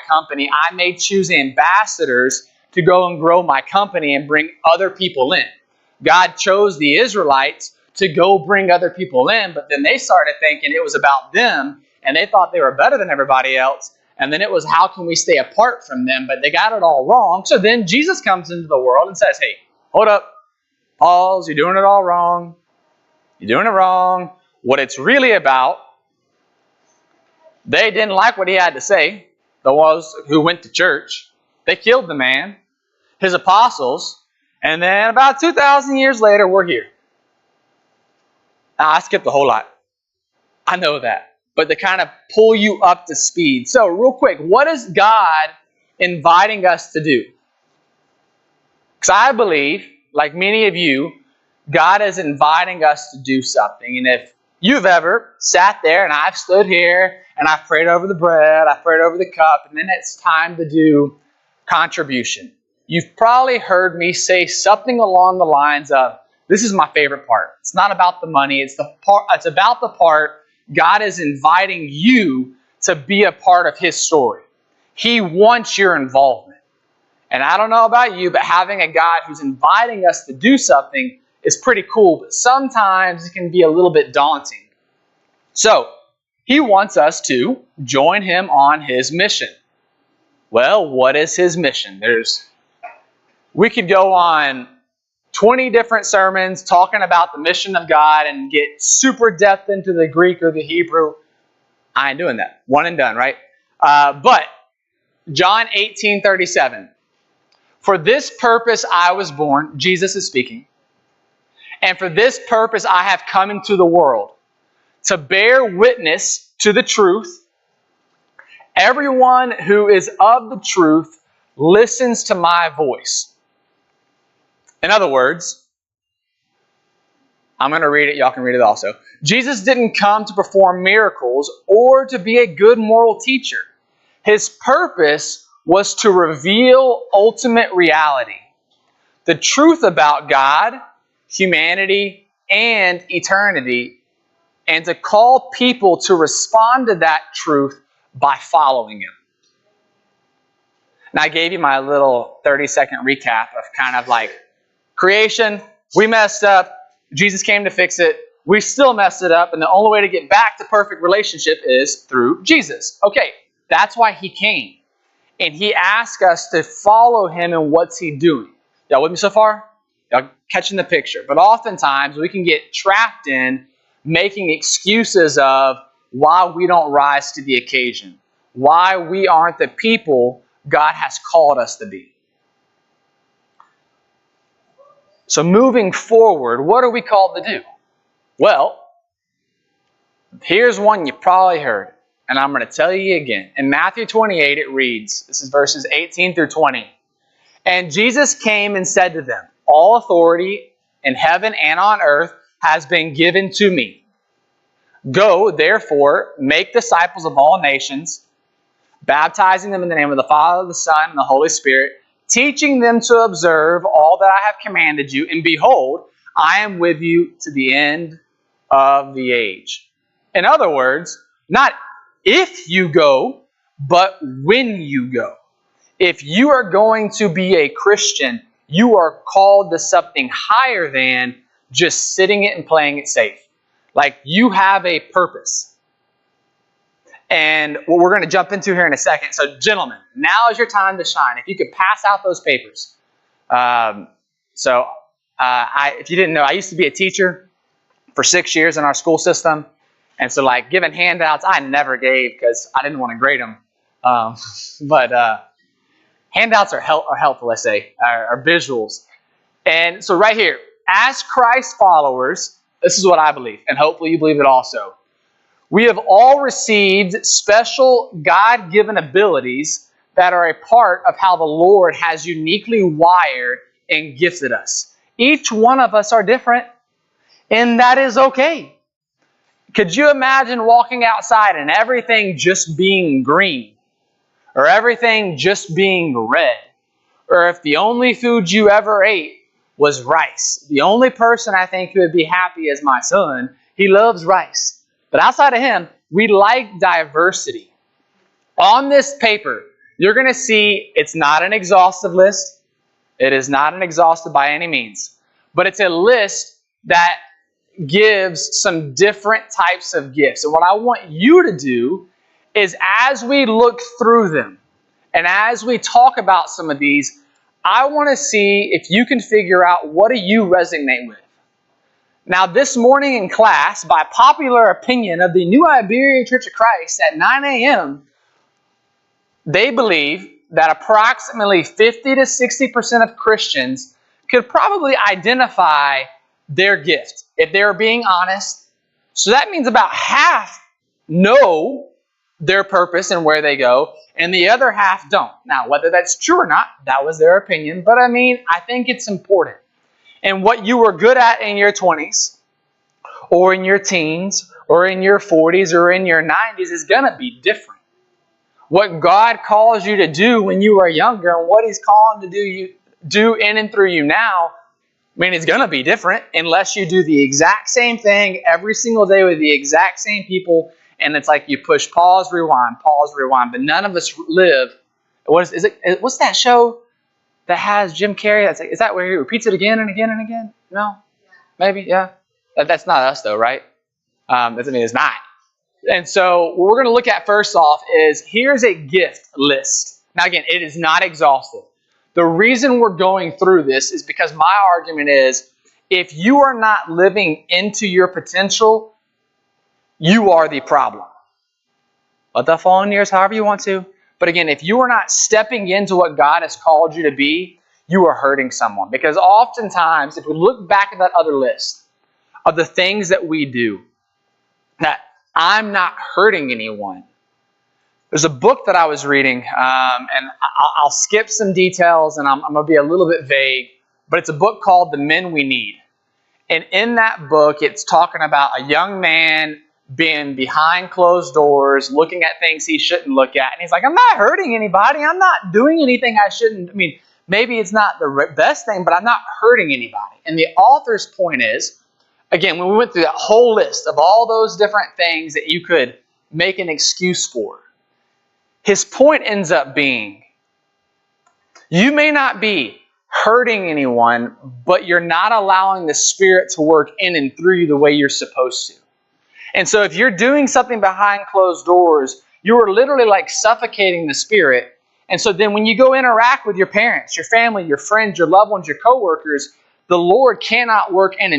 company, I may choose ambassadors to go and grow my company and bring other people in. God chose the Israelites to go bring other people in, but then they started thinking it was about them, and they thought they were better than everybody else, and then it was how can we stay apart from them, but they got it all wrong. So then Jesus comes into the world and says, hey, hold up, pause, you're doing it all wrong. You're doing it wrong. What it's really about, they didn't like what he had to say, the ones who went to church. They killed the man, his apostles, and then about 2,000 years later, we're here. Now, I skipped a whole lot. I know that. But to kind of pull you up to speed. So, real quick, what is God inviting us to do? Because I believe, like many of you, God is inviting us to do something. And if you've ever sat there, and I've stood here, and I've prayed over the bread, I've prayed over the cup, and then it's time to do contribution. You've probably heard me say something along the lines of, this is my favorite part. It's not about the money. It's about the part God is inviting you to be a part of His story. He wants your involvement. And I don't know about you, but having a God who's inviting us to do something is pretty cool, but sometimes it can be a little bit daunting. So, He wants us to join Him on His mission. Well, what is His mission? We could go on 20 different sermons talking about the mission of God and get super depth into the Greek or the Hebrew. I ain't doing that. One and done, right? But John 18:37. For this purpose I was born, Jesus is speaking, and for this purpose I have come into the world, to bear witness to the truth. Everyone who is of the truth listens to my voice. In other words, I'm going to read it. Y'all can read it also. Jesus didn't come to perform miracles or to be a good moral teacher. His purpose was to reveal ultimate reality, the truth about God, humanity, and eternity, and to call people to respond to that truth by following Him. And I gave you my little 30-second recap of kind of like creation, we messed up, Jesus came to fix it, we still messed it up, and the only way to get back to perfect relationship is through Jesus. Okay, that's why He came. And He asked us to follow Him in what's He doing. Y'all with me so far? Y'all catching the picture. But oftentimes we can get trapped in making excuses of why we don't rise to the occasion, why we aren't the people God has called us to be. So moving forward, what are we called to do? Well, here's one you probably heard, and I'm going to tell you again. In Matthew 28, it reads, this is verses 18 through 20. And Jesus came and said to them, all authority in heaven and on earth has been given to me. Go, therefore, make disciples of all nations, baptizing them in the name of the Father, the Son, and the Holy Spirit, teaching them to observe all that I have commanded you, and behold, I am with you to the end of the age. In other words, not if you go, but when you go. If you are going to be a Christian, you are called to something higher than just sitting it and playing it safe. Like, you have a purpose. And what we're going to jump into here in a second. So, gentlemen, now is your time to shine. If you could pass out those papers. If you didn't know, I used to be a teacher for 6 years in our school system. And so, like, giving handouts, I never gave because I didn't want to grade them. Handouts are helpful, let's say, are visuals. And so right here, as Christ followers, this is what I believe, and hopefully you believe it also. We have all received special God-given abilities that are a part of how the Lord has uniquely wired and gifted us. Each one of us are different, and that is okay. Could you imagine walking outside and everything just being green? Or everything just being red? Or if the only food you ever ate was rice? The only person I think who would be happy is my son. He loves rice. But outside of him, we like diversity. On this paper, you're going to see it's not an exhaustive list. It is not an exhaustive by any means. But it's a list that gives some different types of gifts. And what I want you to do is, as we look through them and as we talk about some of these, I want to see if you can figure out, what do you resonate with? Now, this morning in class, by popular opinion of the New Iberia Church of Christ at 9 a.m., they believe that approximately 50 to 60% of Christians could probably identify their gift, if they're being honest. So that means about half know their purpose and where they go, and the other half don't. Now, whether that's true or not, that was their opinion, but I think it's important. And what you were good at in your 20s, or in your teens, or in your 40s, or in your 90s is going to be different. What God calls you to do when you are younger and what He's calling to do in and through you now, it's going to be different unless you do the exact same thing every single day with the exact same people, and it's like you push pause, rewind, but none of us live. What's that show that has Jim Carrey? Is that where he repeats it again and again and again? No? Maybe? Yeah. That's not us though, right? It's not. And so what we're going to look at first off is, here's a gift list. Now again, it is not exhaustive. The reason we're going through this is because my argument is, if you are not living into your potential, you are the problem. Let that fall in yours however you want to. But again, if you are not stepping into what God has called you to be, you are hurting someone. Because oftentimes, if we look back at that other list of the things that we do, that I'm not hurting anyone. There's a book that I was reading, and I'll skip some details, and I'm going to be a little bit vague, but it's a book called The Men We Need. And in that book, it's talking about a young man being behind closed doors, looking at things he shouldn't look at. And he's like, I'm not hurting anybody. I'm not doing anything I shouldn't. Maybe it's not the best thing, but I'm not hurting anybody. And the author's point is, again, when we went through that whole list of all those different things that you could make an excuse for, his point ends up being, you may not be hurting anyone, but you're not allowing the Spirit to work in and through you the way you're supposed to. And so if you're doing something behind closed doors, you are literally like suffocating the Spirit. And so then when you go interact with your parents, your family, your friends, your loved ones, your coworkers, the Lord cannot work in and